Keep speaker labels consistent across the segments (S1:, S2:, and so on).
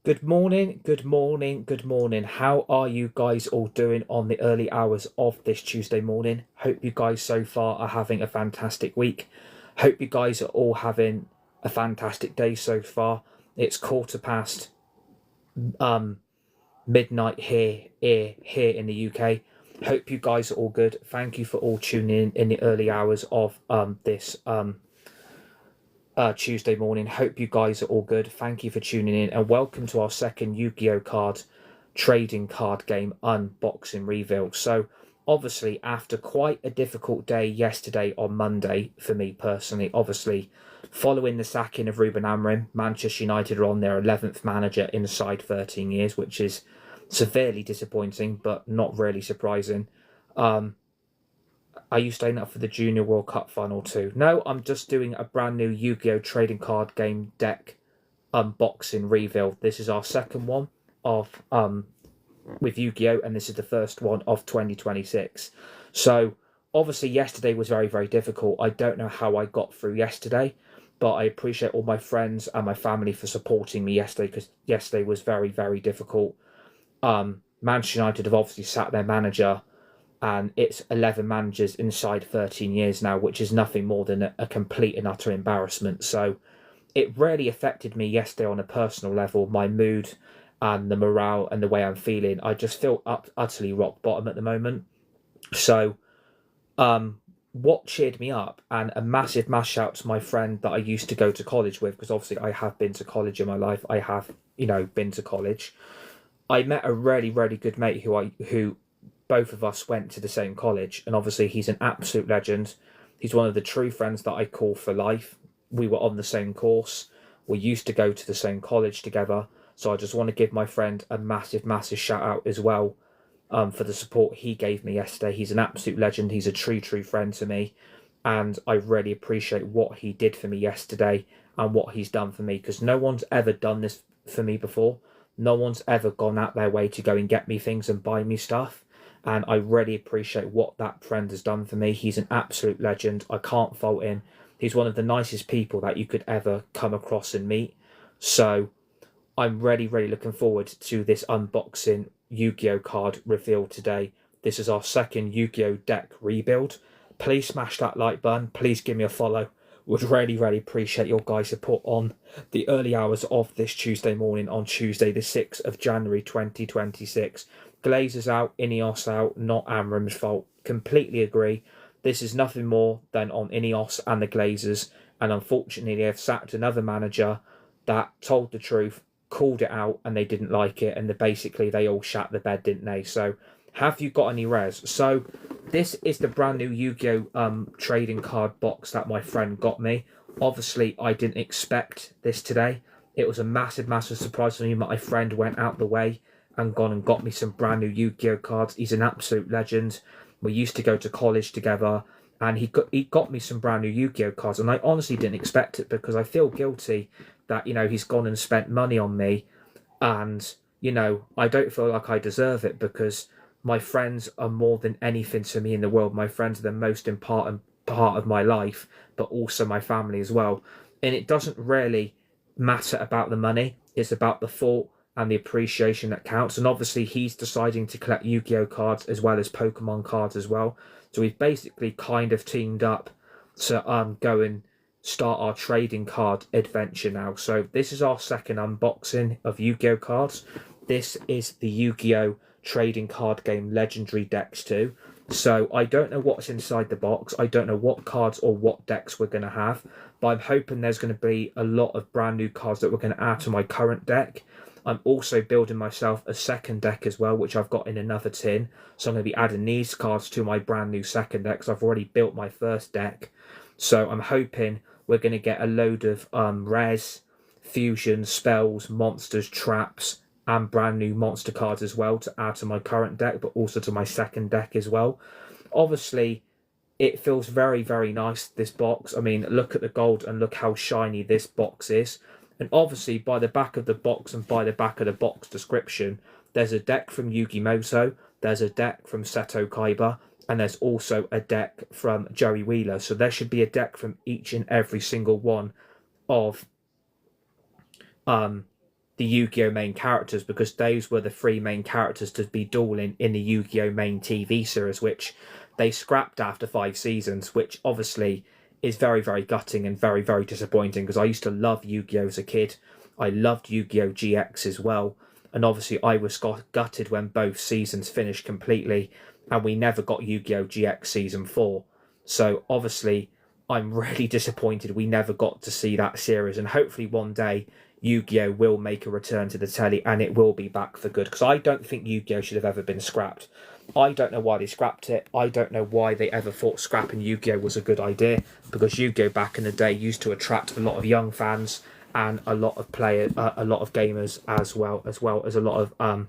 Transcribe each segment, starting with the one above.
S1: Good morning, good morning, good morning. How are you guys all doing on the early hours of this Tuesday morning? Hope you guys so far are having a fantastic week. Hope you guys are all having a fantastic day so far. It's quarter past um midnight here in the UK. Hope you guys are all good. Thank you for all tuning in the early hours of this Tuesday morning. Hope you guys are all good. Thank you for tuning in and welcome to our second Yu-Gi-Oh card trading card game unboxing reveal. So obviously after quite a difficult day yesterday on Monday for me personally, obviously following the sacking of Ruben Amorim, Manchester United are on their 11th manager inside 13 years, which is severely disappointing but not really surprising. Um, Are you staying up for the Junior World Cup final too? No, I'm just doing a brand new Yu-Gi-Oh trading card game deck unboxing reveal. This is our second one of with Yu-Gi-Oh, and this is the first one of 2026. So obviously yesterday was very difficult. I don't know how I got through yesterday, but I appreciate all my friends and my family for supporting me yesterday because yesterday was very difficult. Manchester United have obviously sat their manager and it's 11 managers inside 13 years now, which is nothing more than a complete and utter embarrassment. So it really affected me yesterday on a personal level, my mood and the morale and the way I'm feeling. I just feel utterly rock bottom at the moment. So, what cheered me up, and a massive shout to my friend that I used to go to college with, because obviously I have been to college in my life. I have, been to college. I met a really good mate who both of us went to the same college, and obviously he's an absolute legend. He's one of the true friends that I call for life. We were on the same course. We used to go to the same college together. So I just want to give my friend a massive shout out as well, for the support he gave me yesterday. He's an absolute legend. He's a true friend to me, and I really appreciate what he did for me yesterday and what he's done for me because no one's ever done this for me before. No one's ever gone out their way to go and get me things and buy me stuff. And I really appreciate what that friend has done for me. He's an absolute legend. I can't fault him. He's one of the nicest people that you could ever come across and meet. So I'm really looking forward to this unboxing Yu-Gi-Oh card reveal today. This is our second Yu-Gi-Oh deck rebuild. Please smash that like button. Please give me a follow. Would really appreciate your guys' support on the early hours of this Tuesday morning on Tuesday the 6th of January 2026. Glazers out, Ineos out, not Amram's fault. Completely agree. This is nothing more than on Ineos and the Glazers, and unfortunately they have sacked another manager that told the truth, called it out, and they didn't like it, and they all shat the bed, didn't they? So have you got any res? So this is the brand new Yu-Gi-Oh trading card box that my friend got me. Obviously I didn't expect this today. It was a massive surprise for me. My friend went out the way and gone and got me some brand new Yu-Gi-Oh cards. He's an absolute legend. We used to go to college together, and he got me some brand new Yu-Gi-Oh cards, and I honestly didn't expect it because I feel guilty that he's gone and spent money on me, and I don't feel like I deserve it because my friends are more than anything to me in the world. My friends are the most important part of my life, but also my family as well. And it doesn't really matter about the money, it's about the thought and the appreciation that counts. And obviously he's deciding to collect Yu-Gi-Oh cards as well as Pokemon cards as well, so we've basically kind of teamed up to go and start our trading card adventure now. So this is our second unboxing of Yu-Gi-Oh cards. This is the Yu-Gi-Oh trading card game Legendary Decks 2. So I don't know what's inside the box. I don't know what cards or what decks we're going to have, but I'm hoping there's going to be a lot of brand new cards that we're going to add to my current deck. I'm also building myself a second deck as well, which I've got in another tin. So I'm going to be adding these cards to my brand new second deck because I've already built my first deck. So I'm hoping we're going to get a load of rares, fusions, spells, monsters, traps, and brand new monster cards as well to add to my current deck, but also to my second deck as well. Obviously, it feels very nice, this box. I mean, look at the gold and look how shiny this box is. And obviously, by the back of the box and by the back of the box description, there's a deck from Yugi Moto, there's a deck from Seto Kaiba, and there's also a deck from Joey Wheeler. So there should be a deck from each and every single one of um the Yu-Gi-Oh main characters, because those were the three main characters to be dueling in the Yu-Gi-Oh main TV series, which they scrapped after 5 seasons, which obviously is very, very gutting and very, very disappointing, because I used to love Yu-Gi-Oh as a kid. I loved Yu-Gi-Oh GX as well, and obviously I was gutted when both seasons finished completely and we never got Yu-Gi-Oh GX Season 4. So obviously I'm really disappointed we never got to see that series, and hopefully one day Yu-Gi-Oh will make a return to the telly and it will be back for good, because I don't think Yu-Gi-Oh should have ever been scrapped. I don't know why they scrapped it. I don't know why they ever thought scrapping Yu-Gi-Oh was a good idea, because Yu-Gi-Oh back in the day used to attract a lot of young fans and a lot of players, a lot of gamers as well as a lot of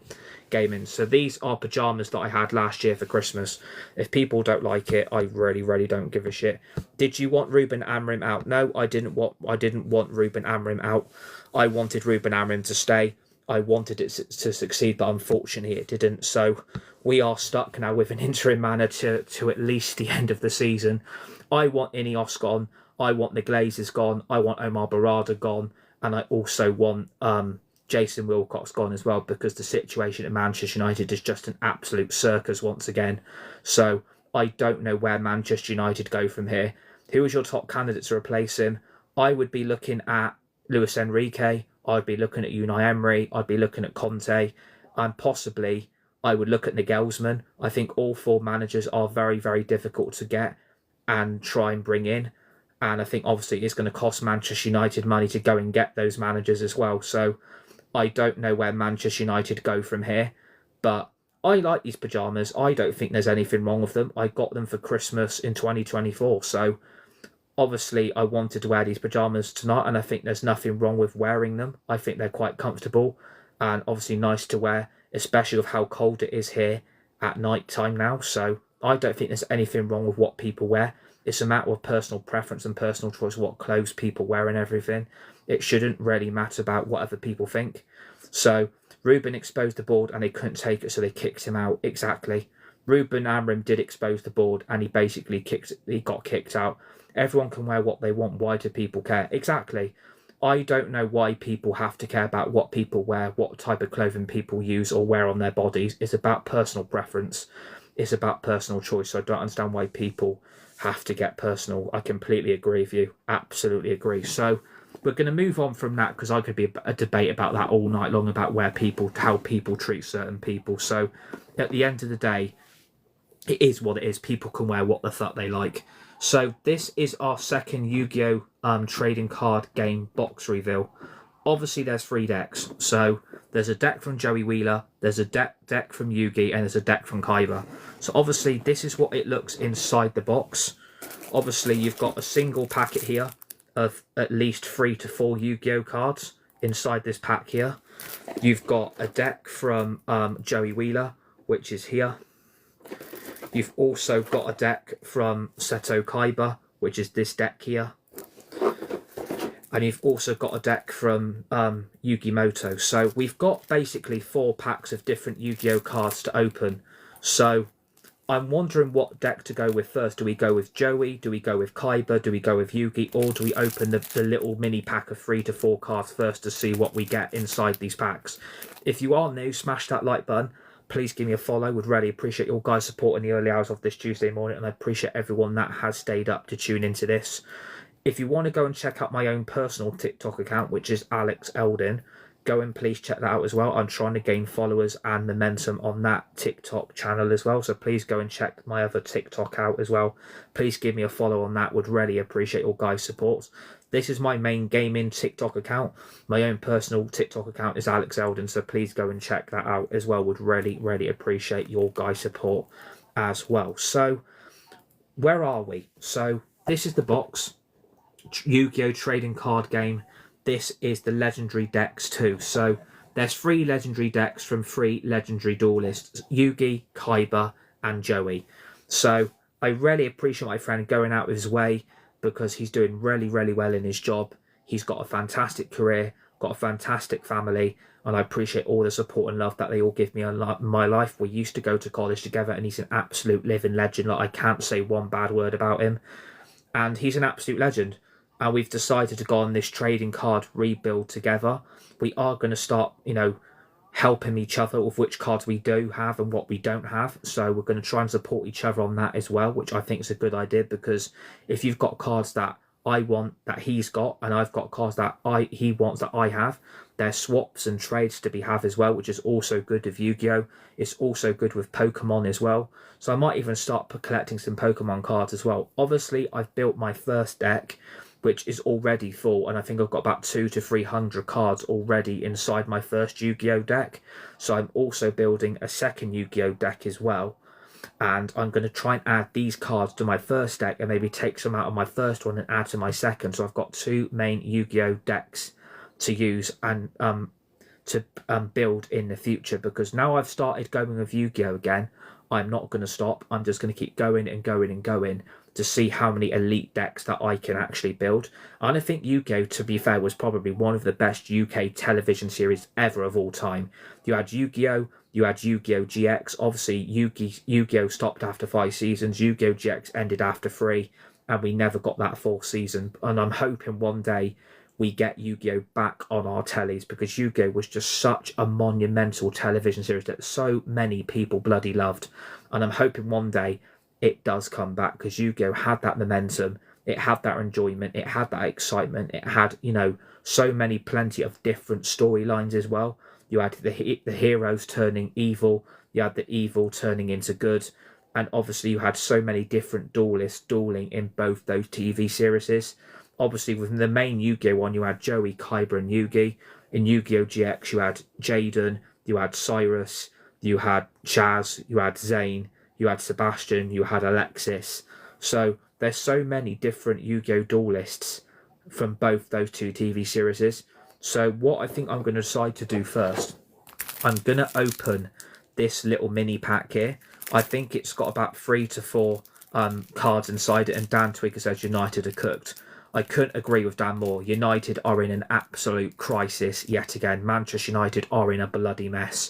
S1: gaming. So these are pajamas that I had last year for Christmas. If people don't like it, I really don't give a shit. Did you want Ruben Amrim out? No, I didn't want Ruben Amrim out. I wanted Ruben Amrim to stay. I wanted it to succeed, but unfortunately it didn't. So we are stuck now with an interim manager to at least the end of the season. I want Ineos gone. I want the Glazers gone. I want Omar Barada gone. And I also want Jason Wilcox gone as well, because the situation at Manchester United is just an absolute circus once again. So I don't know where Manchester United go from here. Who is your top candidate to replace him? I would be looking at Luis Enrique. I'd be looking at Unai Emery. I'd be looking at Conte. And possibly I would look at Nagelsmann. I think all 4 managers are very difficult to get and try and bring in. And I think obviously it's going to cost Manchester United money to go and get those managers as well. So I don't know where Manchester United go from here. But I like these pajamas. I don't think there's anything wrong with them. I got them for Christmas in 2024. So obviously I wanted to wear these pajamas tonight, and I think there's nothing wrong with wearing them. I think they're quite comfortable and obviously nice to wear, especially with how cold it is here at night time now. So I don't think there's anything wrong with what people wear. It's a matter of personal preference and personal choice, what clothes people wear and everything. It shouldn't really matter about what other people think. So Ruben exposed the board and they couldn't take it, so they kicked him out. Exactly. Ruben Amrim did expose the board and he got kicked out. Everyone can wear what they want. Why do people care? Exactly. I don't know why people have to care about what people wear, what type of clothing people use or wear on their bodies. It's about personal preference. It's about personal choice. So I don't understand why people have to get personal. I completely agree with you. Absolutely agree. So we're going to move on from that, because I could be a debate about that all night long, about how people treat certain people. So at the end of the day, it is what it is. People can wear what the fuck they like. So this is our second Yu-Gi-Oh trading card game box reveal. Obviously there's 3 decks. So there's a deck from Joey Wheeler, there's a deck from Yugi, and there's a deck from Kaiba. So obviously this is what it looks inside the box. Obviously you've got a single packet here of at least 3 to 4 Yu-Gi-Oh cards inside this pack here. You've got a deck from Joey Wheeler, which is here. You've also got a deck from Seto Kaiba, which is this deck here. And you've also got a deck from Yugi Moto. So we've got basically 4 packs of different Yu-Gi-Oh cards to open. So I'm wondering what deck to go with first. Do we go with Joey? Do we go with Kaiba? Do we go with Yugi? Or do we open the little mini pack of 3 to 4 cards first to see what we get inside these packs? If you are new, smash that like button. Please give me a follow. Would really appreciate your guys' support in the early hours of this Tuesday morning. And I appreciate everyone that has stayed up to tune into this. If you want to go and check out my own personal TikTok account, which is Alex Eldin, go and please check that out as well. I'm trying to gain followers and momentum on that TikTok channel as well. So please go and check my other TikTok out as well. Please give me a follow on that. Would really appreciate your guys' support. This is my main gaming TikTok account. My own personal TikTok account is Alex Eldin. So please go and check that out as well. Would really appreciate your guys' support as well. So where are we? So this is the box. Yu-Gi-Oh trading card game. This is the legendary decks too. So there's 3 legendary decks from 3 legendary duelists, Yugi, Kaiba and Joey. So I really appreciate my friend going out of his way, because he's doing really well in his job. He's got a fantastic career, got a fantastic family, and I appreciate all the support and love that they all give me in my life. We used to go to college together, and he's an absolute living legend. Like, I can't say one bad word about him, and he's an absolute legend. and we've decided to go on this trading card rebuild together. We are going to start, helping each other with which cards we do have and what we don't have. So we're going to try and support each other on that as well, which I think is a good idea, because if you've got cards that I want that he's got, and I've got cards that he wants that I have, there's swaps and trades to be have as well, which is also good with Yu-Gi-Oh! It's also good with Pokemon as well. So I might even start collecting some Pokemon cards as well. Obviously, I've built my first deck, which is already full, and I think I've got about 200 to 300 cards already inside my first Yu-Gi-Oh! Deck. So I'm also building a second Yu-Gi-Oh! Deck as well, and I'm going to try and add these cards to my first deck and maybe take some out of my first one and add to my second. So I've got 2 main Yu-Gi-Oh! Decks to use and to build in the future, because now I've started going with Yu-Gi-Oh! Again, I'm not going to stop. I'm just going to keep going and going and going to see how many elite decks that I can actually build. And I think Yu-Gi-Oh!, to be fair, was probably one of the best UK television series ever of all time. You had Yu-Gi-Oh!, you had Yu-Gi-Oh! GX. Obviously, Yu-Gi-Oh! Stopped after 5 seasons. Yu-Gi-Oh! GX ended after 3, and we never got that 4th season. And I'm hoping one day we get Yu-Gi-Oh! Back on our tellies, because Yu-Gi-Oh! Was just such a monumental television series that so many people bloody loved. And I'm hoping one day it does come back, because Yu-Gi-Oh! Had that momentum, it had that enjoyment, it had that excitement, it had, so plenty of different storylines as well. You had the heroes turning evil, you had the evil turning into good, and obviously you had so many different duelists dueling in both those TV series. Obviously, within the main Yu-Gi-Oh! One, you had Joey, Kaiba, and Yugi. In Yu-Gi-Oh! GX, you had Jaden, you had Cyrus, you had Chaz, you had Zane, you had Sebastian, you had Alexis. So there's so many different Yu-Gi-Oh! Duelists from both those 2 TV series. So what I think I'm going to decide to do first, I'm going to open this little mini pack here. I think it's got about 3 to 4 cards inside it, and Dan Twigger says United are cooked. I couldn't agree with Dan more. United are in an absolute crisis yet again. Manchester United are in a bloody mess.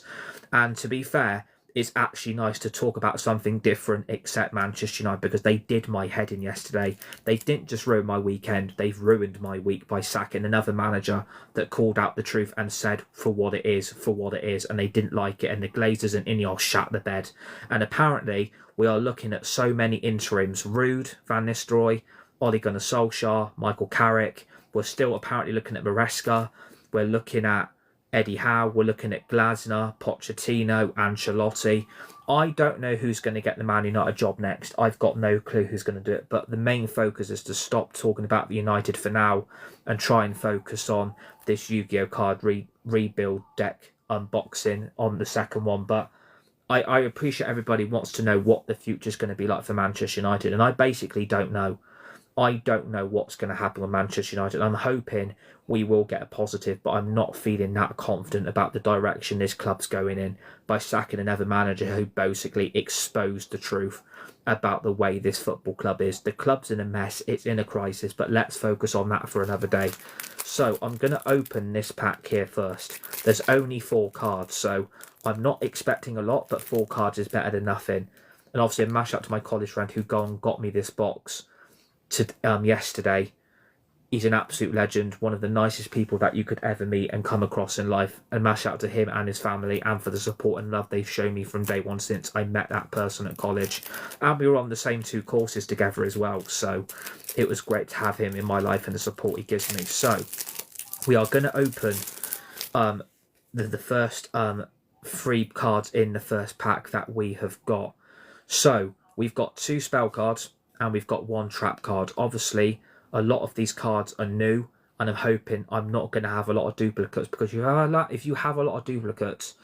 S1: And to be fair, it's actually nice to talk about something different except Manchester United, because they did my head in yesterday. They didn't just ruin my weekend, they've ruined my week by sacking another manager that called out the truth and said for what it is, and they didn't like it, and the Glazers and Ineos shat the bed. And apparently we are looking at so many interims: Rude, Van Nistelrooy, Ole Gunnar Solskjaer, Michael Carrick. We're still apparently looking at Maresca. We're looking at Eddie Howe. We're looking at Glasner, Pochettino, Ancelotti. I don't know who's going to get the Man United job next. I've got no clue who's going to do it. But the main focus is to stop talking about the United for now and try and focus on this Yu-Gi-Oh! Card rebuild deck unboxing on the second one. But I appreciate everybody wants to know what the future is going to be like for Manchester United. And I basically don't know. I don't know what's going to happen with Manchester United. I'm hoping we will get a positive, but I'm not feeling that confident about the direction this club's going in by sacking another manager who basically exposed the truth about the way this football club is. The club's in a mess, it's in a crisis, but let's focus on that for another day. So I'm going to open this pack here first. There's only 4 cards, so I'm not expecting a lot, but 4 cards is better than nothing. And obviously a mash up to my college friend who got me this box yesterday. He's an absolute legend, one of the nicest people that you could ever meet and come across in life, and mash out to him and his family and for the support and love they've shown me from day one since I met that person at college. And we were on the same 2 courses together as well, so it was great to have him in my life and the support he gives me. So we are going to open the first 3 cards in the first pack that we have got. So we've got 2 spell cards and we've got 1 trap card. Obviously, a lot of these cards are new, and I'm hoping I'm not going to have a lot of duplicates, because if you have a lot of duplicates,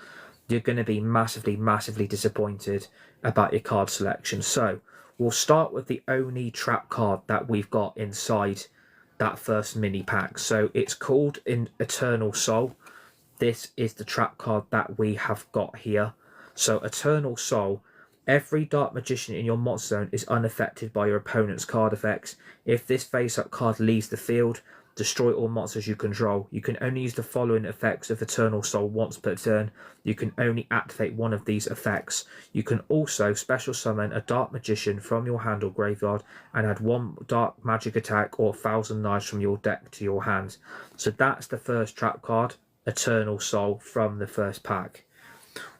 S1: you're going to be massively disappointed about your card selection. So we'll start with the only trap card that we've got inside that first mini pack. So it's called Eternal Soul. This is the trap card that we have got here. So Eternal Soul: every Dark Magician in your monster zone is unaffected by your opponent's card effects. If this face-up card leaves the field, destroy all monsters you control. You can only use the following effects of Eternal Soul once per turn. You can only activate one of these effects. You can also special summon a Dark Magician from your hand or graveyard and add one dark magic attack or 1,000 knives from your deck to your hand. So that's the first trap card, Eternal Soul, from the first pack.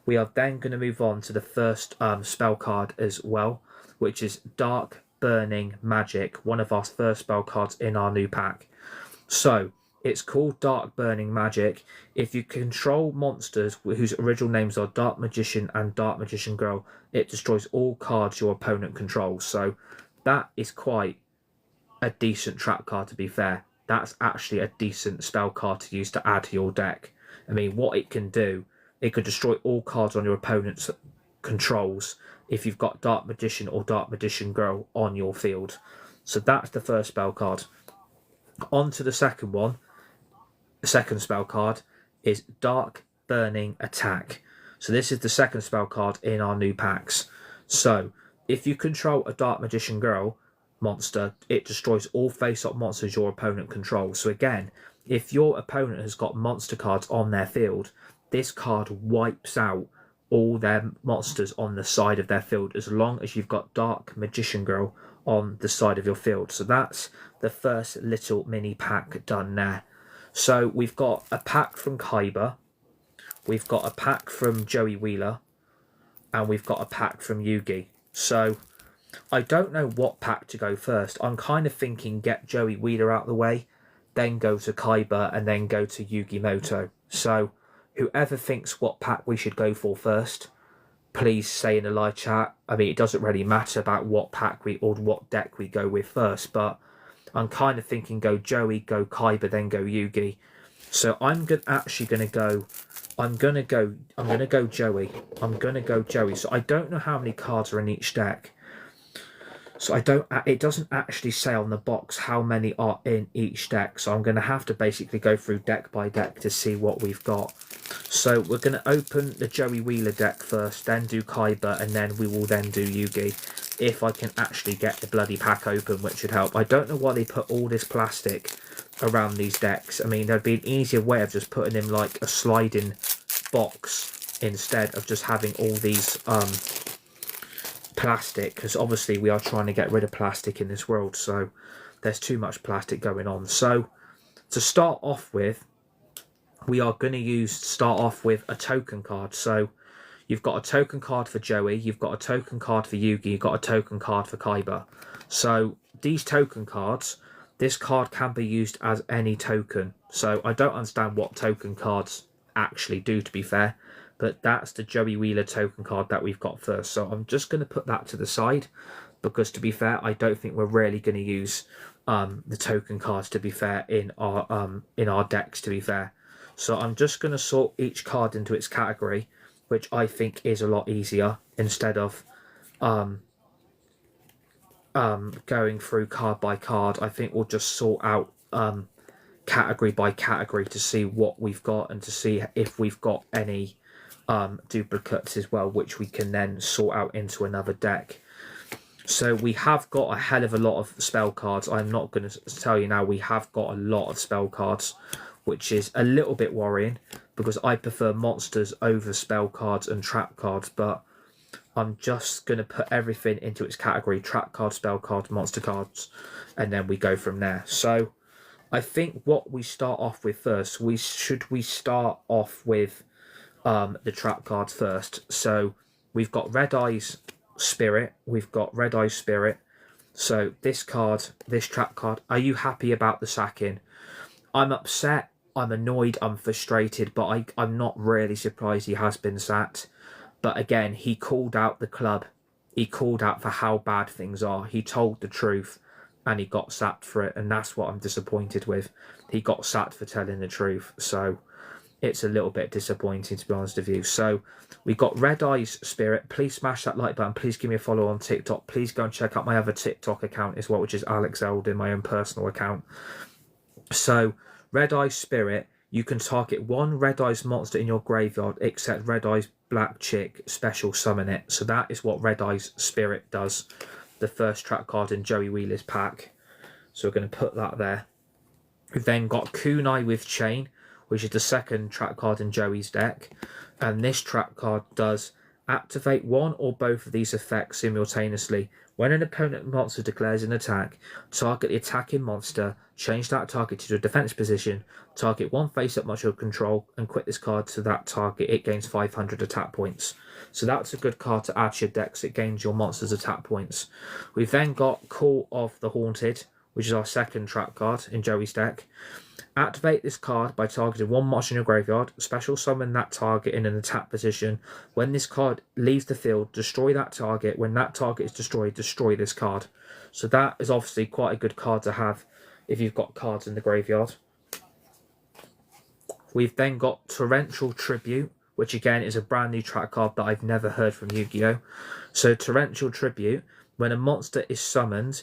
S1: We are then going to move on to the first spell card as well, which is Dark Burning Magic, one of our first spell cards in our new pack. So it's called Dark Burning Magic. If you control monsters whose original names are Dark Magician and Dark Magician Girl, it destroys all cards your opponent controls. So that is quite a decent trap card, to be fair. That's actually a decent spell card to use to add to your deck. I mean, what it can do, it could destroy all cards on your opponent's controls if you've got Dark Magician or Dark Magician Girl on your field. So that's the first spell card. On to the second one. The second spell card is Dark Burning Attack. So this is the second spell card in our new packs. So if you control a Dark Magician Girl monster, it destroys all face-up monsters your opponent controls. So again, if your opponent has got monster cards on their field, this card wipes out all their monsters on the side of their field as long as you've got Dark Magician Girl on the side of your field. So that's the first little mini pack done there. So we've got a pack from Kaiba, we've got a pack from Joey Wheeler, and we've got a pack from Yugi. So I don't know what pack to go first. I'm kind of thinking get Joey Wheeler out of the way, then go to Kaiba, and then go to Yugi Moto. So whoever thinks what pack we should go for first, please say in the live chat. I mean, it doesn't really matter about what pack or what deck we go with first, but I'm kind of thinking go Joey, go Kaiba, then go Yugi. So I'm actually going to go Joey. I'm going to go Joey. So I don't know how many cards are in each deck. So it doesn't actually say on the box how many are in each deck. So I'm going to have to basically go through deck by deck to see what we've got. So we're going to open the Joey Wheeler deck first, then do Kaiba, and then we will then do Yugi. If I can actually get the bloody pack open, which should help. I don't know why they put all this plastic around these decks. I mean, there'd be an easier way of just putting in like a sliding box instead of just having all these plastic, because obviously we are trying to get rid of plastic in this world, so there's too much plastic going on. So to start off with, we are going to start off with a token card. So you've got a token card for Joey, you've got a token card for Yugi, you've got a token card for Kaiba. So these token cards, this card can be used as any token. So I don't understand what token cards actually do, to be fair, but that's the Joey Wheeler token card that we've got first. So I'm just going to put that to the side, because to be fair, I don't think we're really going to use the token cards, to be fair, in our decks, to be fair. So I'm just going to sort each card into its category, which I think is a lot easier, instead of going through card by card. I think we'll just sort out category by category to see what we've got and to see if we've got any duplicates as well, which we can then sort out into another deck. So we have got a hell of a lot of spell cards. I'm not going to tell you now, we have got a lot of spell cards, which is a little bit worrying, because I prefer monsters over spell cards and trap cards, but I'm just going to put everything into its category: trap cards, spell cards, monster cards, and then we go from there. So I think what we start off with first, we start off with the trap cards first. So we've got Red Eyes Spirit, we've got Red Eyes Spirit. So this card, this trap card, are you happy about the sacking? I'm upset, I'm annoyed, I'm frustrated, but I'm not really surprised he has been sacked. But again, he called out the club, he called out for how bad things are, he told the truth, and he got sacked for it, and that's what I'm disappointed with. He got sacked for telling the truth, so it's a little bit disappointing, to be honest with you. So we got Red Eyes Spirit. Please smash that like button. Please give me a follow on TikTok. Please go and check out my other TikTok account as well, which is Alex Eldin, my own personal account. So Red Eyes Spirit, you can target one Red Eyes monster in your graveyard except Red Eyes Black Chick, special summon it. So that is what Red Eyes Spirit does, the first trap card in Joey Wheeler's pack. So we're going to put that there. We've then got Kunai with Chain, which is the second trap card in Joey's deck. And this trap card does activate one or both of these effects simultaneously. When an opponent monster declares an attack, target the attacking monster, change that target to a defense position, target one face-up monster of control, and quit this card to that target. It gains 500 attack points. So that's a good card to add to your decks. It gains your monster's attack points. We've then got Call of the Haunted, which is our second trap card in Joey's deck. Activate this card by targeting one monster in your graveyard. Special summon that target in an attack position. When this card leaves the field, destroy that target. When that target is destroyed, destroy this card. So that is obviously quite a good card to have if you've got cards in the graveyard. We've then got Torrential Tribute, which again is a brand new trap card that I've never heard from Yu-Gi-Oh! So Torrential Tribute, when a monster is summoned,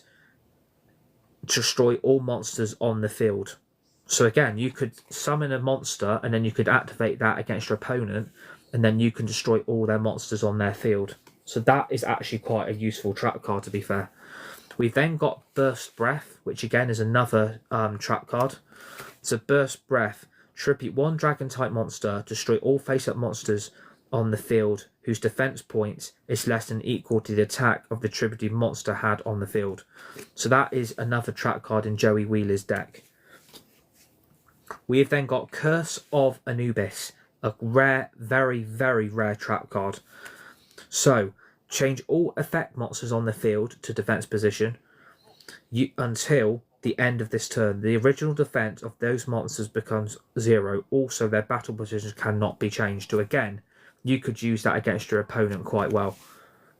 S1: destroy all monsters on the field. So again, you could summon a monster and then you could activate that against your opponent, and then you can destroy all their monsters on their field. So that is actually quite a useful trap card, to be fair. We've then got Burst Breath, which again is another trap card. So Burst Breath, tribute one dragon type monster, destroy all face-up monsters on the field whose defense points is less than equal to the attack of the tributed monster had on the field. So that is another trap card in Joey Wheeler's deck. We have then got Curse of Anubis, a rare, very, very rare trap card. So, change all effect monsters on the field to defense position until the end of this turn. The original defense of those monsters becomes 0. Also, their battle positions cannot be changed. So again, you could use that against your opponent quite well.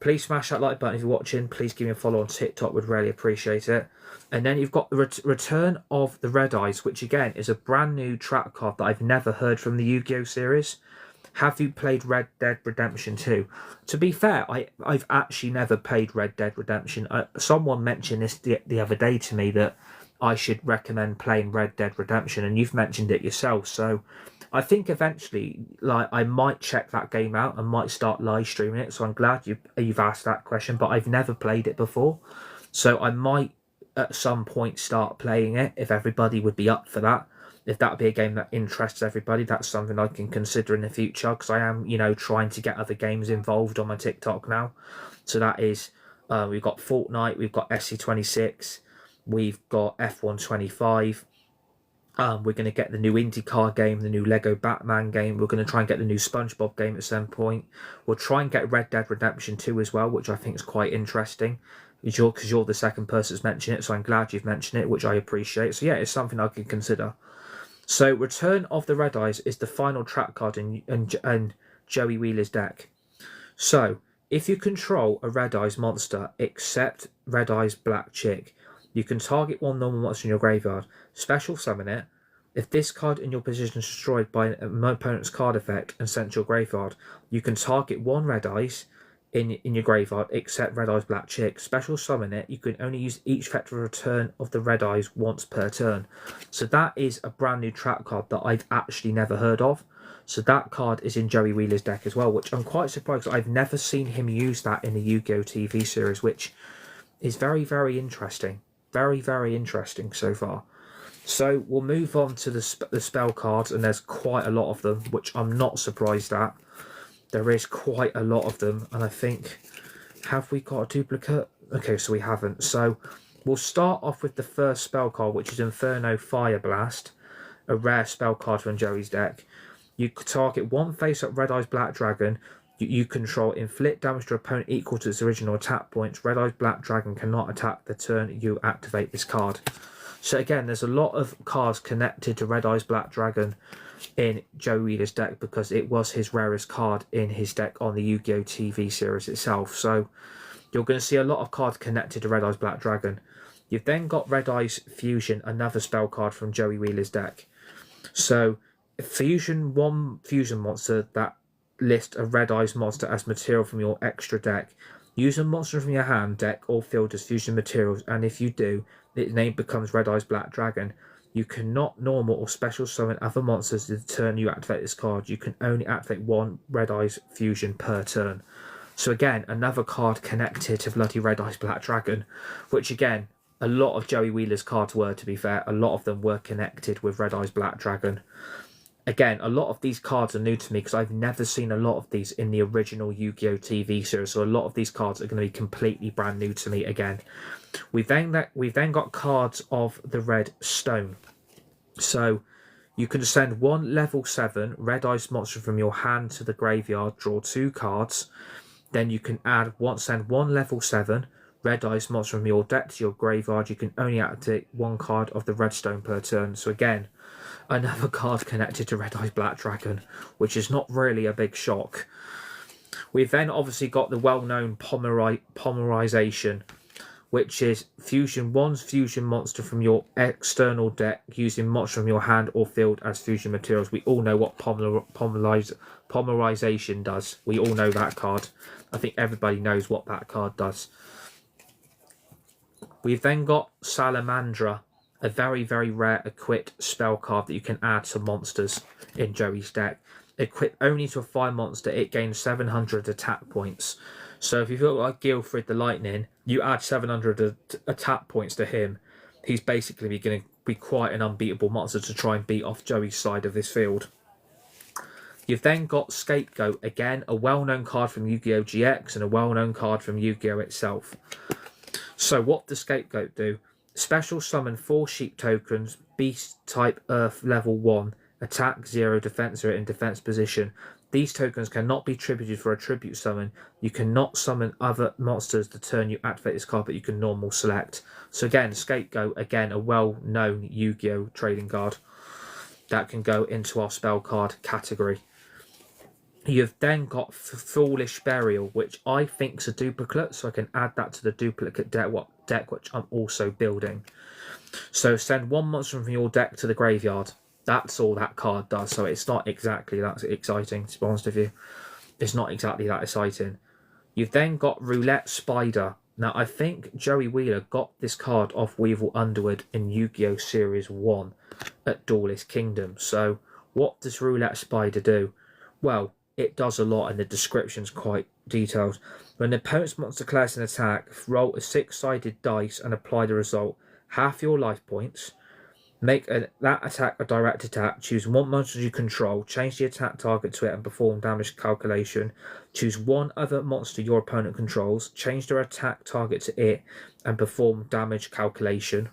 S1: Please smash that like button if you're watching. Please give me a follow on TikTok. Would really appreciate it. And then you've got the Return of the Red Eyes, which again is a brand new trap card that I've never heard from the Yu-Gi-Oh! Series. Have you played Red Dead Redemption 2? To be fair, I've actually never played Red Dead Redemption. Someone mentioned this the other day to me, that I should recommend playing Red Dead Redemption, and you've mentioned it yourself. So I think eventually, I might check that game out and might start live streaming it. So I'm glad you've asked that question, but I've never played it before. So I might at some point start playing it if everybody would be up for that. If that would be a game that interests everybody, that's something I can consider in the future, because I am, trying to get other games involved on my TikTok now. So that is, we've got Fortnite, we've got SC26, we've got F125. We're going to get the new IndyCar game, the new Lego Batman game. We're going to try and get the new SpongeBob game at some point. We'll try and get Red Dead Redemption 2 as well, which I think is quite interesting. Because you're the second person that's mentioned it, so I'm glad you've mentioned it, which I appreciate. So yeah, it's something I can consider. So Return of the Red Eyes is the final trap card in Joey Wheeler's deck. So if you control a Red Eyes monster except Red Eyes Black Chick, you can target one normal monster in your graveyard, special summon it. If this card in your position is destroyed by an opponent's card effect and sent to your graveyard, you can target one Red Eyes in your graveyard except Red Eyes Black Chick, special summon it. You can only use each effect of Return of the Red Eyes once per turn. So that is a brand new trap card that I've actually never heard of. So that card is in Joey Wheeler's deck as well, which I'm quite surprised. I've never seen him use that in the Yu-Gi-Oh! TV series, which is very, very interesting. Very, very interesting so far. So we'll move on to the spell cards, and there's quite a lot of them, which I'm not surprised at. There is quite a lot of them, and I think, have we got a duplicate? Okay, so we haven't. So we'll start off with the first spell card, which is Inferno Fire Blast, a rare spell card from Joey's deck. You target one face-up Red Eyes Black Dragon you control, inflict damage to your opponent equal to its original attack points. Red Eyes Black Dragon cannot attack the turn you activate this card. So again, there's a lot of cards connected to Red Eyes Black Dragon in Joey Wheeler's deck, because it was his rarest card in his deck on the Yu-Gi-Oh! TV series itself. So you're going to see a lot of cards connected to Red Eyes Black Dragon. You've then got Red Eyes Fusion, another spell card from Joey Wheeler's deck. So Fusion, one fusion monster that list a Red Eyes monster as material from your extra deck. Use a monster from your hand, deck, or field as fusion materials, and if you do, its name becomes Red Eyes Black Dragon. You cannot normal or special summon other monsters the turn you activate this card. You can only activate one Red Eyes Fusion per turn. So again, another card connected to bloody Red Eyes Black Dragon, which again, a lot of Joey Wheeler's cards were, to be fair. A lot of them were connected with Red Eyes Black Dragon. Again, a lot of these cards are new to me because I've never seen a lot of these in the original Yu-Gi-Oh! TV series. So a lot of these cards are going to be completely brand new to me again. We've then got cards of the Red Stone. So you can send one level 7 Red Ice monster from your hand to the graveyard, draw 2 cards. Then you can send one level 7 Red Ice monster from your deck to your graveyard. You can only activate 1 card of the Redstone per turn. So again, another card connected to Red Eyes Black Dragon, which is not really a big shock. We've then obviously got the well-known Polymerization, which is one's fusion monster from your external deck using monster from your hand or field as fusion materials. We all know what Polymerization does. We all know that card. I think everybody knows what that card does. We've then got Salamandra, a very, very rare equipped spell card that you can add to monsters in Joey's deck. Equipped only to a fire monster, it gains 700 attack points. So if you feel like Guilfrid the Lightning, you add 700 attack points to him, he's basically going to be quite an unbeatable monster to try and beat off Joey's side of this field. You've then got Scapegoat, again, a well-known card from Yu-Gi-Oh! GX and a well-known card from Yu-Gi-Oh! Itself. So what does Scapegoat do? Special summon 4 sheep tokens, beast type earth level 1, attack 0, defense 0 in defense position. These tokens cannot be tributed for a tribute summon. You cannot summon other monsters the turn you activate this card, but you can normal select. So again, Scapegoat, again, a well-known Yu-Gi-Oh! Trading card that can go into our spell card category. You've then got Foolish Burial, which I think is a duplicate, so I can add that to the duplicate deck which I'm also building. So send 1 monster from your deck to the graveyard. That's all that card does, so it's not exactly that exciting, to be honest with you. It's not exactly that exciting. You've then got Roulette Spider. Now, I think Joey Wheeler got this card off Weevil Underwood in Yu-Gi-Oh! Series 1 at Duelist Kingdom. So what does Roulette Spider do? Well, it does a lot and the description's quite detailed. When the opponent's monster declares an attack, roll a 6-sided dice and apply the result. Half your life points. Make that attack a direct attack. Choose 1 monster you control. Change the attack target to it and perform damage calculation. Choose 1 other monster your opponent controls. Change their attack target to it and perform damage calculation.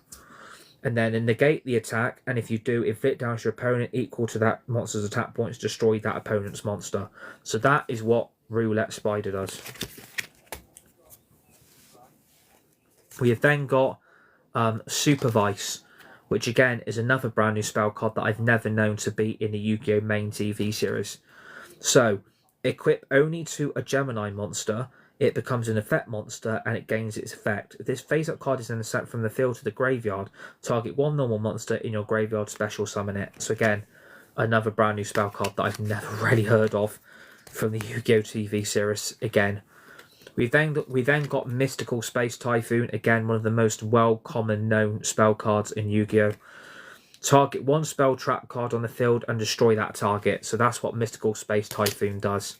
S1: And then negate the attack, and if you do, inflict damage to your opponent equal to that monster's attack points, destroy that opponent's monster. So that is what Roulette Spider does. We have then got Supervise, which again is another brand new spell card that I've never known to be in the Yu-Gi-Oh! Main TV series. So, equip only to a Gemini monster, it becomes an effect monster and it gains its effect. If this phase-up card is then sent from the field to the graveyard, target 1 normal monster in your graveyard, special summon it. So again, another brand new spell card that I've never really heard of from the Yu-Gi-Oh! TV series again. We then got Mystical Space Typhoon, again one of the most common known spell cards in Yu-Gi-Oh! Target 1 spell trap card on the field and destroy that target. So that's what Mystical Space Typhoon does.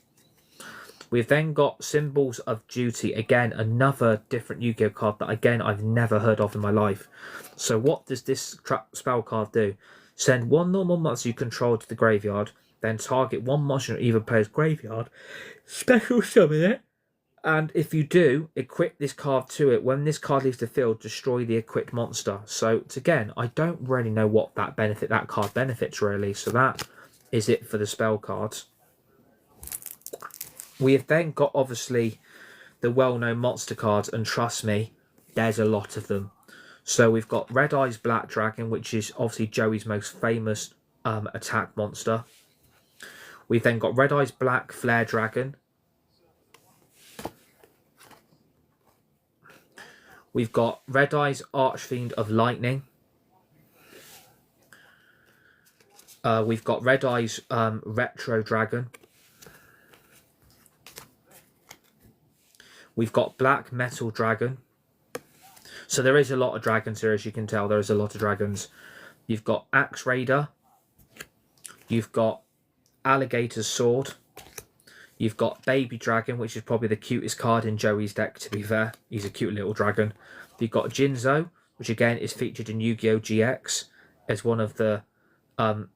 S1: We've then got Symbols of Duty, again another different Yu-Gi-Oh! Card that again I've never heard of in my life. So what does this spell card do? Send 1 normal monster you control to the graveyard, then target 1 monster in either player's graveyard, special summon it, and if you do, equip this card to it. When this card leaves the field, destroy the equipped monster. So again, I don't really know what that card benefits really. So that is it for the spell cards. We have then got obviously the well-known monster cards, and trust me, there's a lot of them. So we've got Red Eyes Black Dragon, which is obviously Joey's most famous attack monster. We've then got Red Eyes Black Flare Dragon. We've got Red Eyes Archfiend of Lightning. We've got Red Eyes Retro Dragon. We've got Black Metal Dragon. So there is a lot of dragons here, as you can tell. There is a lot of dragons. You've got Axe Raider. You've got Alligator's Sword. You've got Baby Dragon, which is probably the cutest card in Joey's deck, to be fair. He's a cute little dragon. You've got Jinzo, which again is featured in Yu-Gi-Oh! GX as one of the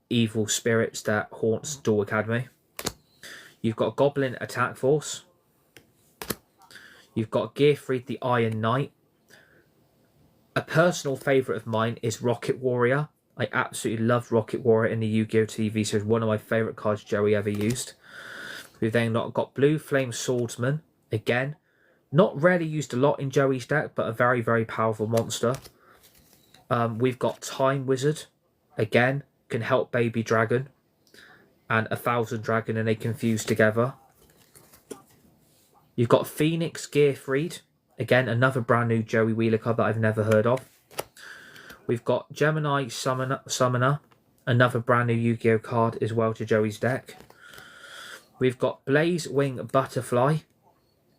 S1: evil spirits that haunts Duel Academy. You've got Goblin Attack Force. You've got Gearfried the Iron Knight. A personal favourite of mine is Rocket Warrior. I absolutely loved Rocket Warrior in the Yu-Gi-Oh! TV series. One of my favourite cards Joey ever used. We've then got Blue Flame Swordsman. Again, not really used a lot in Joey's deck, but a very, very powerful monster. We've got Time Wizard. Again, can help Baby Dragon. And 1000 Dragon, and they can fuse together. You've got Phoenix Gearfried. Again, another brand new Joey Wheeler card that I've never heard of. We've got Gemini Summoner, another brand new Yu-Gi-Oh! Card as well to Joey's deck. We've got Blaze Wing Butterfly.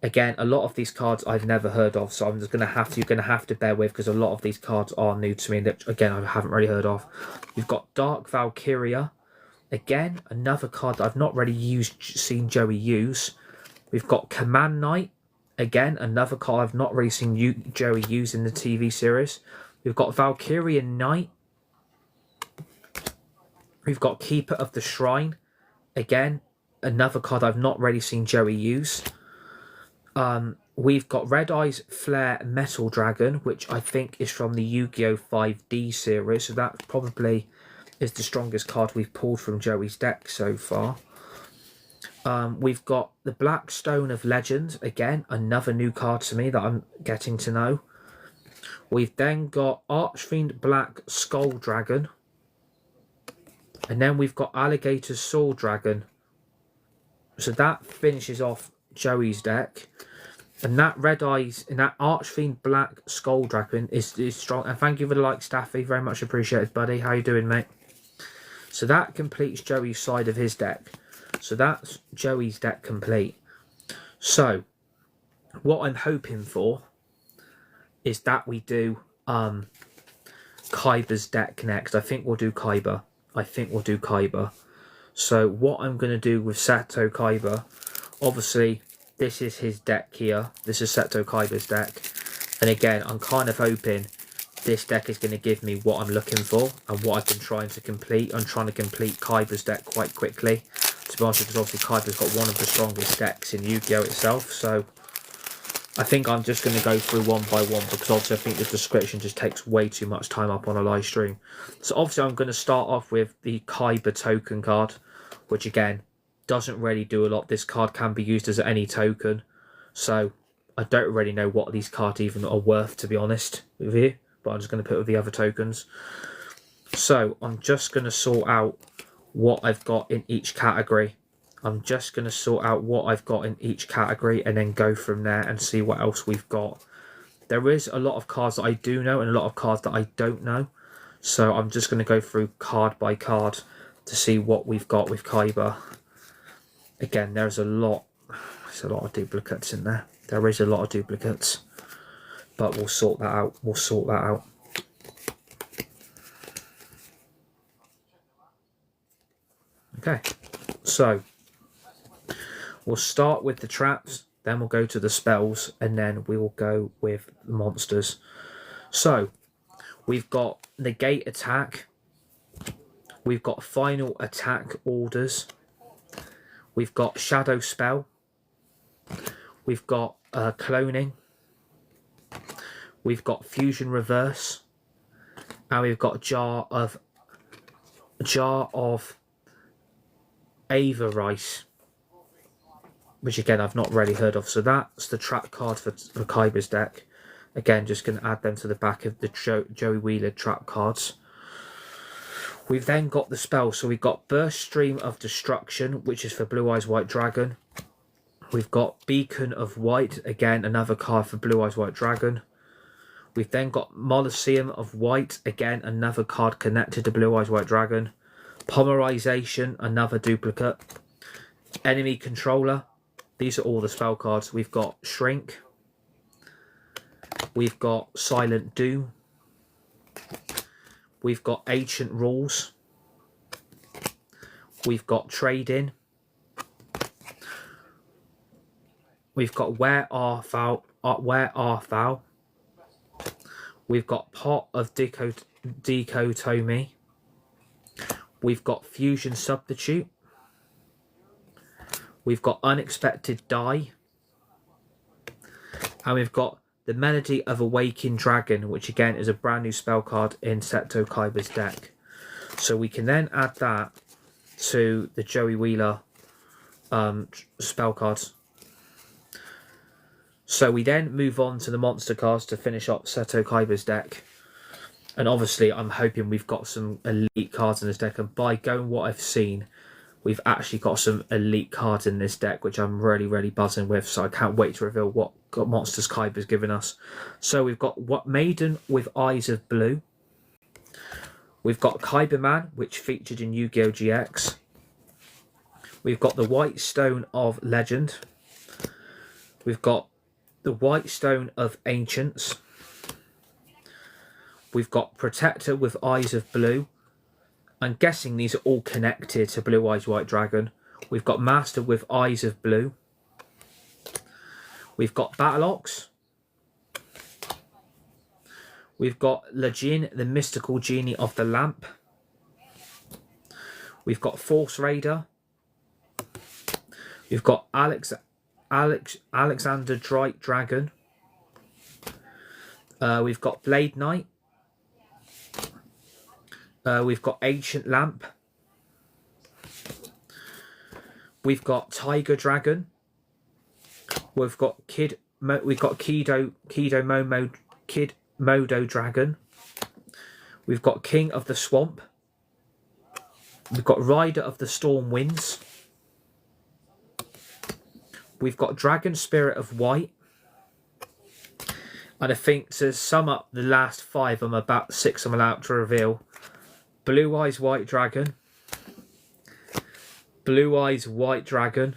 S1: Again, a lot of these cards I've never heard of, so you're gonna have to bear with, because a lot of these cards are new to me that again I haven't really heard of. You've got Dark Valkyria. Again, another card that I've not really seen Joey use. We've got Command Knight. Again, another card I've not really seen Joey use in the TV series. We've got Valkyrian Knight. We've got Keeper of the Shrine. Again, another card I've not really seen Joey use. We've got Red Eyes Flare Metal Dragon, which I think is from the Yu-Gi-Oh! 5D series. So that probably is the strongest card we've pulled from Joey's deck so far. We've got the Black Stone of Legends. Again, another new card to me that I'm getting to know. We've then got Archfiend Black Skull Dragon. And then we've got Alligator Soul Dragon. So that finishes off Joey's deck. And that Red Eyes, and that Archfiend Black Skull Dragon is strong. And thank you for the like, Staffy. Very much appreciated, buddy. How you doing, mate? So that completes Joey's side of his deck. So that's Joey's deck complete. So what I'm hoping for is that we do Kaiba's deck next. I think we'll do Kaiba. So what I'm going to do with Seto Kaiba, obviously this is his deck here. This is Seto Kaiba's deck. And again, I'm kind of hoping this deck is going to give me what I'm looking for and what I've been trying to complete. I'm trying to complete Kaiba's deck quite quickly, to be honest, because obviously Kaiba's got one of the strongest decks in Yu-Gi-Oh! Itself. So I think I'm just going to go through one by one, because obviously I think the description just takes way too much time up on a live stream. So obviously I'm going to start off with the Kaiba token card, which again doesn't really do a lot. This card can be used as any token, so I don't really know what these cards even are worth, to be honest with you, but I'm just going to put it with the other tokens. So I'm just going to sort out what I've got in each category. And then go from there and see what else we've got. There is a lot of cards that I do know and a lot of cards that I don't know. So I'm just going to go through card by card to see what we've got with Kaiba. Again, there's a lot of duplicates in there. There is a lot of duplicates. But we'll sort that out. Okay, so we'll start with the traps, then we'll go to the spells, and then we will go with the monsters. So we've got Negate Attack. We've got Final Attack Orders. We've got Shadow Spell. We've got Cloning. We've got Fusion Reverse. And we've got Jar of Avarice, which again I've not really heard of. So that's the trap card for Kaiba's deck. Again, just going to add them to the back of the Joey Wheeler trap cards. We've then got the spells. So we've got Burst Stream of Destruction, which is for Blue Eyes White Dragon. We've got Beacon of White, again another card for Blue Eyes White Dragon. We've then got Molosseum of White, again another card connected to Blue Eyes White Dragon. Polymerization, another duplicate. Enemy Controller. These are all the spell cards. We've got Shrink. We've got Silent Doom. We've got Ancient Rules. We've got Trade-In. We've got Where Art Thou. We've got Pot of Dichotomy. We've got Fusion Substitute. We've got Unexpected Die. And we've got the Melody of Awakened Dragon, which again is a brand new spell card in Seto Kaiba's deck. So we can then add that to the Joey Wheeler spell cards. So we then move on to the monster cards to finish up Seto Kaiba's deck. And obviously I'm hoping we've got some elite cards in this deck. And by going what I've seen, we've actually got some elite cards in this deck, which I'm really, really buzzing with. So I can't wait to reveal what monsters Kaiba's given us. So we've got Maiden with Eyes of Blue. We've got Kaiba-Man, which featured in Yu-Gi-Oh! GX. We've got the White Stone of Legend. We've got the White Stone of Ancients. We've got Protector with Eyes of Blue. I'm guessing these are all connected to Blue Eyes White Dragon. We've got Master with Eyes of Blue. We've got Battle Ox. We've got Lejin, the Mystical Genie of the Lamp. We've got Force Raider. We've got Alexander Drake Dragon. We've got Blade Knight. We've got Ancient Lamp. We've got Tiger Dragon. We've got Kido Modo Dragon. We've got King of the Swamp. We've got Rider of the Storm Winds. We've got Dragon Spirit of White. And I think to sum up the last 5, I'm about 6 I'm allowed to reveal. Blue Eyes White Dragon. Blue Eyes White Dragon.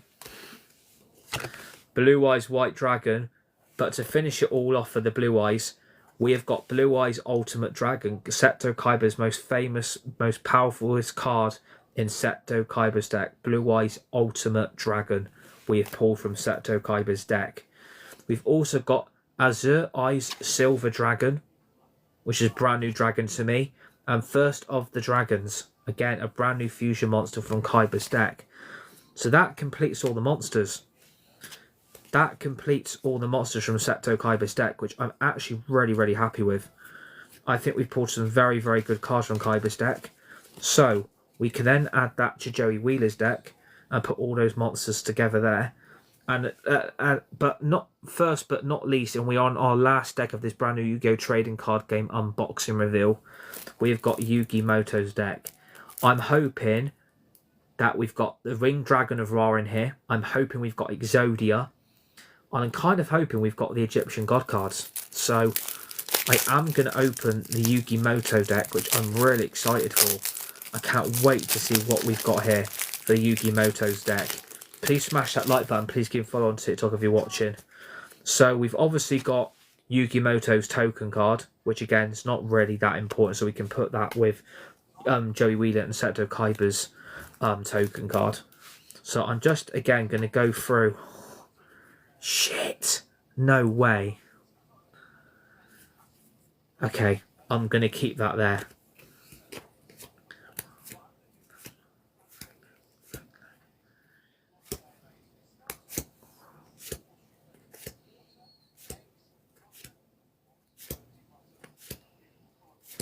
S1: Blue Eyes White Dragon. But to finish it all off for the Blue Eyes, we have got Blue Eyes Ultimate Dragon. Seto Kaiba's most famous, most powerfulest card in Seto Kaiba's deck. Blue Eyes Ultimate Dragon. We have pulled from Seto Kaiba's deck. We've also got Azure Eyes Silver Dragon, which is a brand new dragon to me. And First of the Dragons, again a brand new fusion monster from Kaiba's deck. So that completes all the monsters. That completes all the monsters from Seto Kaiba's deck, which I'm actually really, really happy with. I think we've pulled some very, very good cards from Kaiba's deck. So we can then add that to Joey Wheeler's deck and put all those monsters together there. But not first but not least, and we're on our last deck of this brand new Yu-Gi-Oh! Trading card game unboxing reveal. We've got Yugi Moto's deck. I'm hoping that we've got the Ring Dragon of Ra in here. I'm hoping we've got Exodia. And I'm kind of hoping we've got the Egyptian God cards. So I am going to open the Yugi Moto deck, which I'm really excited for. I can't wait to see what we've got here for Yugi Moto's deck. Please smash that like button. Please give a follow on TikTok if you're watching. So we've obviously got Yugi Moto's token card, which again is not really that important. So we can put that with Joey Wheeler and Seto Kaiba's token card. So I'm just again going to go through. Shit. No way. Okay. I'm going to keep that there.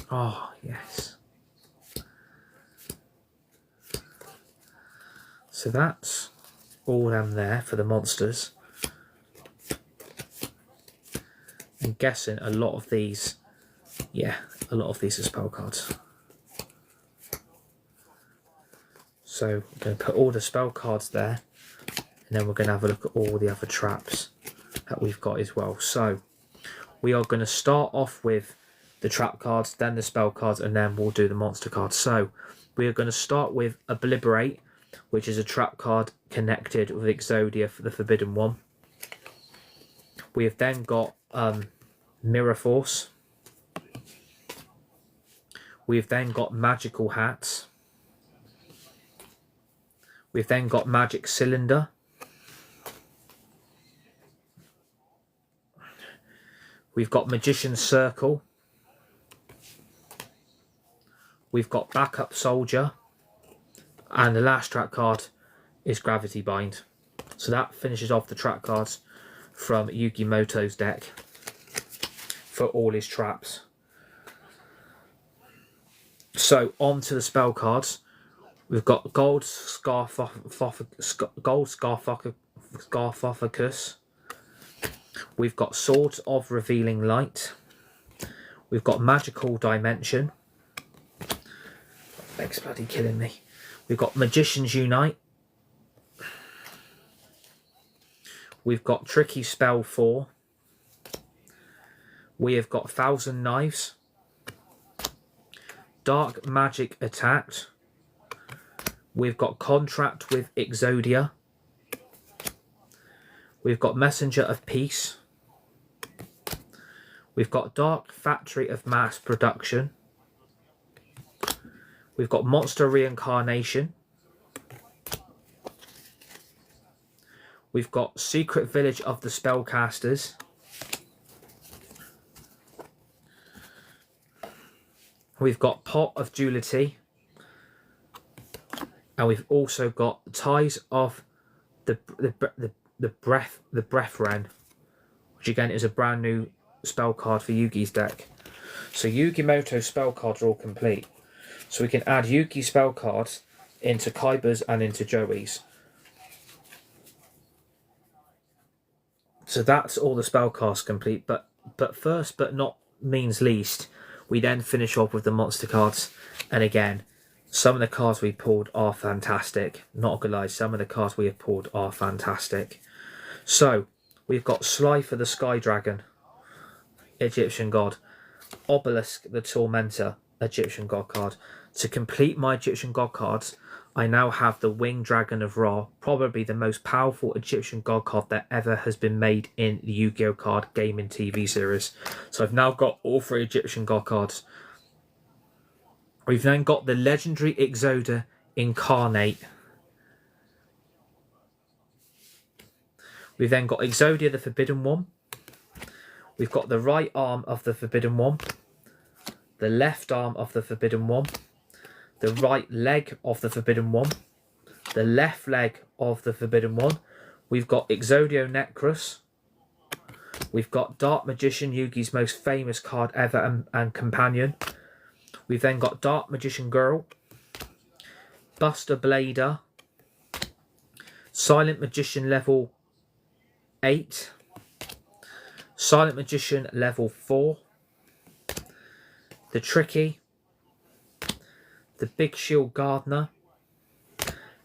S1: Oh, yes. So that's all them there for the monsters. I'm guessing a lot of these, yeah, a lot of these are spell cards. So I'm going to put all the spell cards there, and then we're going to have a look at all the other traps that we've got as well. So we are going to start off with the trap cards, then the spell cards, and then we'll do the monster cards. So we are going to start with Obliterate, which is a trap card connected with Exodia for the Forbidden One. We have then got Mirror Force. We've then got Magical Hats. We've then got Magic Cylinder. We've got Magician's Circle. we've got Backup Soldier, and the last track card is Gravity Bind. So that finishes off the track cards from Yugi Moto's deck for all his traps. So on to the spell cards. We've got Gold Scarfophocus. We've got Swords of Revealing Light. We've got Magical Dimension. Leg's bloody killing me. We've got Magicians Unite. We've got Tricky Spell 4. We have got Thousand Knives. Dark Magic Attacked. We've got Contract with Exodia. We've got Messenger of Peace. We've got Dark Factory of Mass Production. We've got Monster Reincarnation. We've got Secret Village of the Spellcasters. We've got Pot of Duality. And we've also got Ties of the Breathwren, which again is a brand new spell card for Yugi's deck. So Yugi Moto's spell cards are all complete. So we can add Yugi spell cards into Kaiba's and into Joey's. So that's all the spell cards complete. But first, but not means least, we then finish off with the monster cards. And again, some of the cards we pulled are fantastic. Not gonna lie, some of the cards we have pulled are fantastic. So we've got Slifer the Sky Dragon, Egyptian God. Obelisk the Tormentor, Egyptian God card. To complete my Egyptian God cards, I now have the Winged Dragon of Ra, probably the most powerful Egyptian God card that ever has been made in the Yu-Gi-Oh card gaming TV series. So I've now got all 3 Egyptian God cards. We've then got the legendary Exodia Incarnate. We've then got Exodia the Forbidden One. We've got the right arm of the Forbidden One. The left arm of the Forbidden One. The right leg of the Forbidden One. The left leg of the Forbidden One. We've got Exodia Necrus. We've got Dark Magician, Yugi's most famous card ever and companion. We've then got Dark Magician Girl, Buster Blader, Silent Magician level 8, Silent Magician level 4, the Tricky, the Big Shield Gardener,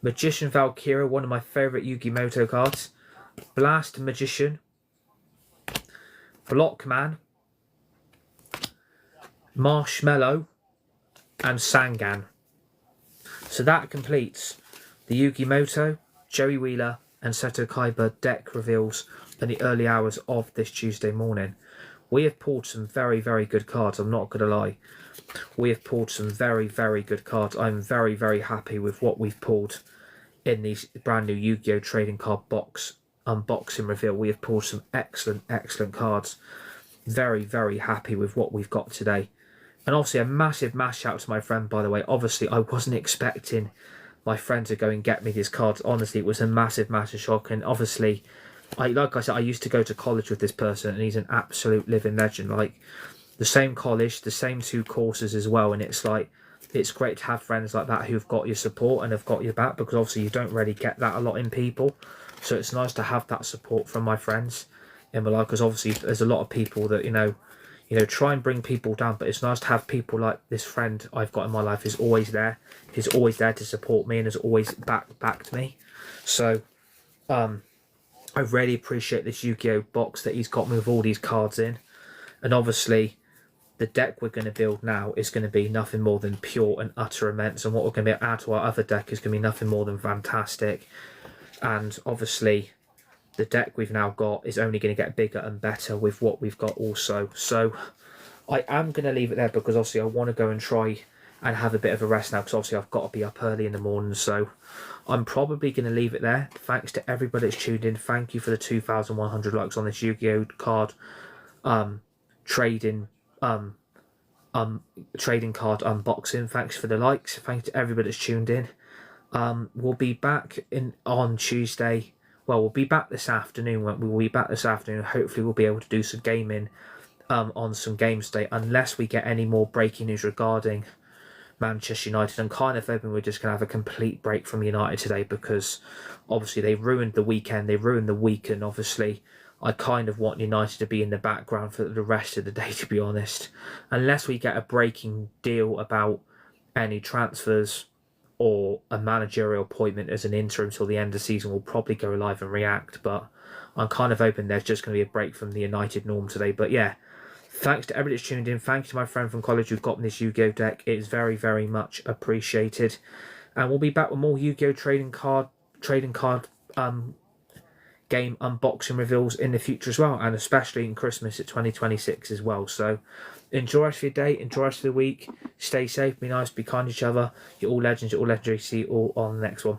S1: Magician Valkyria, one of my favourite Yugi Moto cards, Blast Magician, Blockman, Marshmallow, and Sangan. So that completes the Yugi Moto, Joey Wheeler and Seto Kaiba deck reveals in the early hours of this Tuesday morning. We have pulled some very, very good cards, I'm not going to lie. We have pulled some very, very good cards. I'm very, very happy with what we've pulled in these brand new Yu-Gi-Oh! Trading Card box unboxing reveal. We have pulled some excellent, excellent cards. Very, very happy with what we've got today. And obviously a massive shout out to my friend, by the way. Obviously, I wasn't expecting my friend to go and get me these cards. Honestly, it was a massive shock. And obviously, like I said, I used to go to college with this person, and he's an absolute living legend. Like, the same college, the same 2 courses as well. And it's like, it's great to have friends like that who've got your support and have got your back, because obviously you don't really get that a lot in people. So it's nice to have that support from my friends in my life, because obviously there's a lot of people that, you know, try and bring people down, but it's nice to have people like this friend I've got in my life who's always there. He's always there to support me and has always backed me. So I really appreciate this Yu-Gi-Oh box that he's got me with all these cards in. And obviously the deck we're going to build now is going to be nothing more than pure and utter immense, and what we're going to be able to add to our other deck is going to be nothing more than fantastic. And obviously the deck we've now got is only going to get bigger and better with what we've got also. So I am going to leave it there, because obviously I want to go and try and have a bit of a rest now, because obviously I've got to be up early in the morning. So I'm probably going to leave it there. Thanks to everybody that's tuned in. Thank you for the 2,100 likes on this Yu-Gi-Oh card trading trading card unboxing. Thanks for the likes. Thanks to everybody that's tuned in. We'll be back on Tuesday. Well, we'll be back this afternoon. We'll be back this afternoon. Hopefully, we'll be able to do some gaming on some games day, unless we get any more breaking news regarding Manchester United. I'm kind of hoping we're just going to have a complete break from United today, because obviously they ruined the weekend, they ruined the week, and obviously I kind of want United to be in the background for the rest of the day, to be honest. Unless we get a breaking deal about any transfers or a managerial appointment as an interim till the end of the season, we'll probably go live and react. But I'm kind of hoping there's just going to be a break from the United norm today. But yeah, thanks to everybody that's tuned in. Thank you to my friend from college who got me this Yu-Gi-Oh deck. It is very, very much appreciated. And we'll be back with more Yu-Gi-Oh trading card game unboxing reveals in the future as well, and especially in Christmas at 2026 as well. So enjoy the rest of your day, enjoy the rest of the week, stay safe, be nice, be kind to each other. You're all legends, you're all legendary. See you all on the next one.